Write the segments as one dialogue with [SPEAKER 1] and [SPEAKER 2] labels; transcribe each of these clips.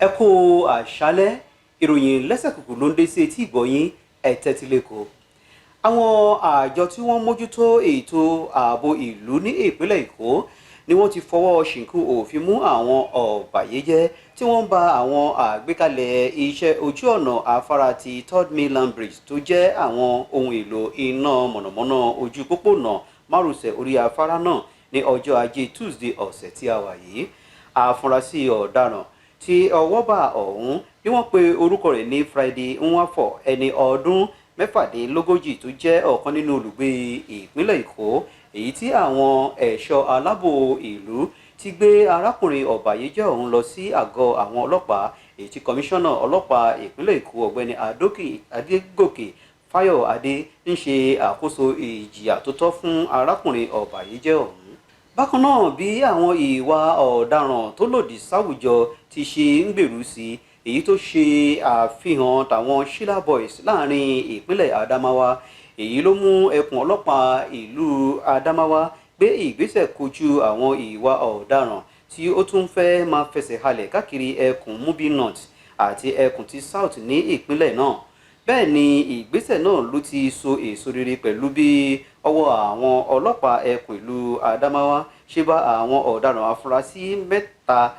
[SPEAKER 1] Ẹ kú àṣálẹ́, ìròyìn lẹ́sẹ̀kùkù ló ń dé sí etí ìgbọ̀yín ẹ tẹ́tí lẹ́kọ̀ọ́. Àwọn àjọ tí wọ́n mójútó ètò ààbò ìlú ní ìpínlẹ̀ Èkó ni wọ́n ti fọwọ́ sìnkú òfin mú àwọn ọ̀bàyéjẹ́ tí wọ́n ń ba àwọn àgbékalẹ̀ iṣẹ́ ojú ọ̀nà afárá ti Third Mainland Bridge tó jẹ́ àwọn ohun èlò iná mọ̀nàmọ́ná ojú pópónà márosẹ̀ orí afárá náà ní ọjọ́ Ajé Tuesday ọ̀sẹ̀ tí a wà yìí. Àfúrásì ọ̀daràn tí ọwọ́ bá ọ̀hún bí wọ́n pe orúkọ rẹ̀ ní Friday Nwafọ ẹni ọdún 46 tó jẹ́ ọ̀kan nínú olùgbé ìpínlẹ̀ Èkó, èyí tí àwọn ẹ̀ṣọ́ aláàbò ìlú ti gbé arákùnrin ọ̀bàyéjẹ́ ọ̀hún lọ sí àgọ́ àwọn ọlọ́pàá, èyí tí kọmíṣánná ọlọ́pàá ìpínlẹ̀ Èkó ọ̀gbẹ́ni Adégòkè Fáyọ̀adé ń ṣe àkóso ìjìyà tó tọ́ fún arákùnrin ọ̀bàyéjẹ́ ọ̀hún. Bákan náà, bí àwọn ìwà ọ̀daràn tó lòdì sáwùjọ ti ṣe ń gbèrú sí, èyí tó ṣe àfihàn tàwọn Sheila Boys láàrin ìpínlẹ̀ Adamawa, èyí ló mú ẹkùn ọlọ́pàá ìlú Adamawa gbé ìgbésẹ̀ kojú àwọn ìwà ọ̀daràn tí ó tún fẹ́ máa fẹsẹ̀ halẹ̀ káàkiri ẹkùn Mubi North àti ẹkùn ti South ní ìpínlẹ̀ náà. Bẹ́ẹ̀ ni ìgbésẹ̀ náà ló ti so èso rere pẹ̀lú bí ọwọ́ àwọn ọlọ́pàá ẹkùn ìlú Adamawa ṣe bá àwọn ọ̀daràn afurasí 3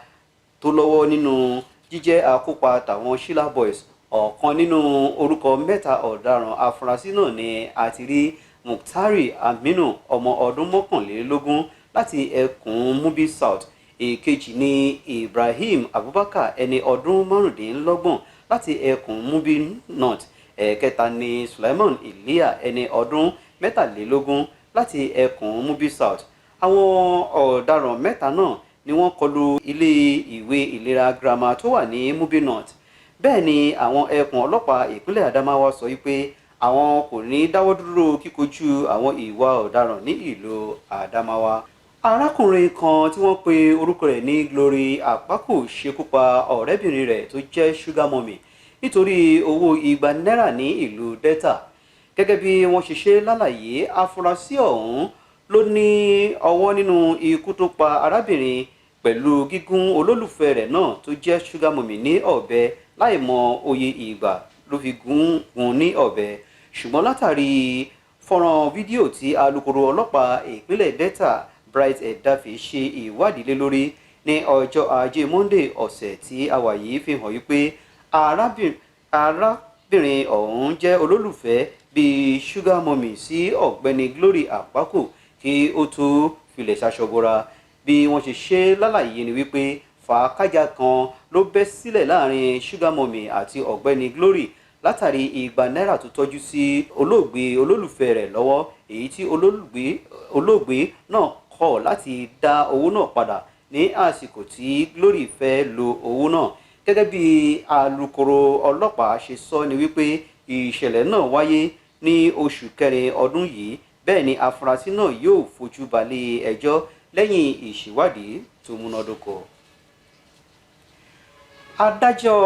[SPEAKER 1] tó lọ́wọ́ nínú jíjẹ́ akópa tàwọn Sheila Boys. Ọ̀kan nínú orúkọ 3 ọ̀daràn afurasí náà ni a ti rí Muktari Aminu ọmọ ọdún 21 láti ẹkùn Mubi South, èkejì ni Ibrahim Abubakar ẹni ọdún 25 láti ẹkùn Mubi North, ẹ̀kẹta ni Sulaiman Iliya ẹni ọdún 23 láti ẹkùn Mubi South. Àwọn ọ̀daràn 3 náà ni wọ́n kọlu ilé ìwé ìlera girama tó wà ní Mubi North. Bẹ́ẹ̀ ni àwọn ẹkùn ọlọ́pàá ìpínlẹ̀ Adamawa sọ wípé àwọn kò ní dáwọ́ dúró kíkojú àwọn ìwà ọ̀daràn ní ìlú Adamawa. Arákùnrin kan tí wọ́n pe orúkọ rẹ̀ ní Glory Àpákò ṣekú pa ọ̀rẹ́bìnrin rẹ̀ tó jẹ́ Sugar Mummy nítorí owó $200 ní ìlú Delta. Gẹ́gẹ́ bí wọ́n ṣe ṣe lálàyé, afurasí ọ̀hún ló ní ọwọ́ nínú ikú tó pa arábìnrin pẹ̀lú gígún olólùfẹ́ rẹ̀ náà tó jẹ́ Sugar Mummy ní ọ̀bẹ láì mọ oye ìgbà ló fi gún ní ọ̀bẹ. Ṣùgbọ́n látàrí fọ́nrán fídíò tí alukoro ọlọ́pàá ìpínlẹ̀ Delta Bright Edafe ṣe ìwádìí lé lórí ní ọjọ́ Ajé Monday ọ̀sẹ̀ tí a wà yìí fi hàn wípé arábìnrin ọ̀hún jẹ́ olólùfẹ́ bíi Sugar Mummy sí ọ̀gbẹ́ni Glory Àpákò kí ó tó filẹ̀ ṣaṣọbora. Bí wọ́n ṣe ṣe lálàyé ni wípé fàákájà kan ló bẹ́ sílẹ̀ láàrin Sugar Mummy àti ọ̀gbẹ́ni Glory látàrí $200 tó tọ́jú sí olóògbé olólùfẹ́ rẹ̀ lọ́wọ́, èyí tí olóògbé náà kọ̀ láti dá owó náà padà ní àsìkò tí Glory fẹ́ lo owó náà. Gẹ́gẹ́ bí alukoro ọlọ́pàá ṣe sọ ni wípé ìṣẹ̀lẹ̀ náà wáyé ní oṣù kẹrin ọdún yìí. Bẹ́ẹ̀ ni afurasí náà yóò fojú balẹ̀ ẹjọ́ lẹ́yìn ìṣèwádìí tó múnádóko. Adájọ́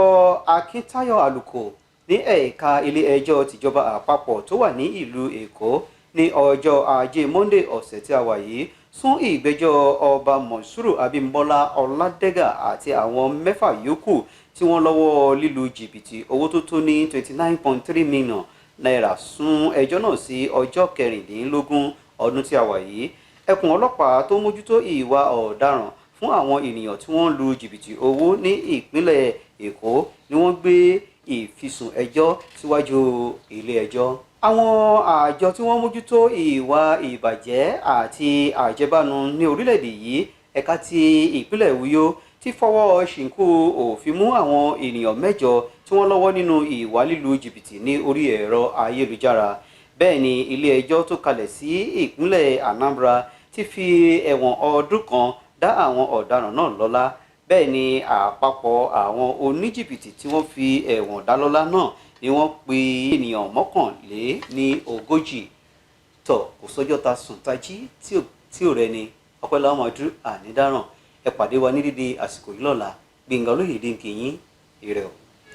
[SPEAKER 1] Akíntayọ̀ Àlùkò ní ẹ̀ka ilé ẹjọ́ tìjọba àpapọ̀ tó wà ní ìlú Èkó ní ọjọ́ Ajé Monday ọ̀sẹ̀ tí a wà yìí sún ìgbẹ́jọ́ ọba Monsuru Abímbọ́lá Ọládẹ́gà àti àwọn 6 yòókù tí wọ́n lọ́wọ́ lílu jìbìtì owó tó tó ní $29.3 million sún ẹjọ́ náà sí ọjọ́ 16 ọdún tí a wà yìí. Ẹkùn ọlọ́pàá tó mójútó ìwà ọ̀daràn fún àwọn ènìyàn tí wọ́n lu jìbìtì owó ní ìpínlẹ̀ Èkó ni wọ́n gbé ìfisùn ẹjọ́ síwájú ilé ẹjọ́. Àwọn àjọ tí wọ́n mójútó ìwà ìbàjẹ́ àti àjẹbánu ní orílẹ̀-èdè yìí, Eka Ti ìpínlẹ̀ Uyo ti fọwọ́ sìnkú òfin mú àwọn ènìyàn 9 tí wọ́n lọ́wọ́ nínú ìwà lílu jìbìtì ní orí ẹ̀rọ ayélujára. Bẹ́ẹ̀ ni ilé ẹjọ́ tó kalẹ̀ sí ìpínlẹ̀ Anambra ti fi ẹ̀wọ̀n ọdún kan dá àwọn ọ̀daràn náà lọ́lá. Bẹ́ẹ̀ ni àpapọ̀ àwọn oníjìbìtì tí wọ́n fi ẹ̀wọ̀n dá lọ́lá náà ni wọ́n pe ènìyàn 41. Kò sọ́jọ́ ta sùn tají tí ò rẹni, ọpẹ́ la máa dúró ànídáràn. Ẹ pàdé wa ní dédé àsìkò yìí lọ́la. Gbénga Olóyèdé ń kí yín, ire o.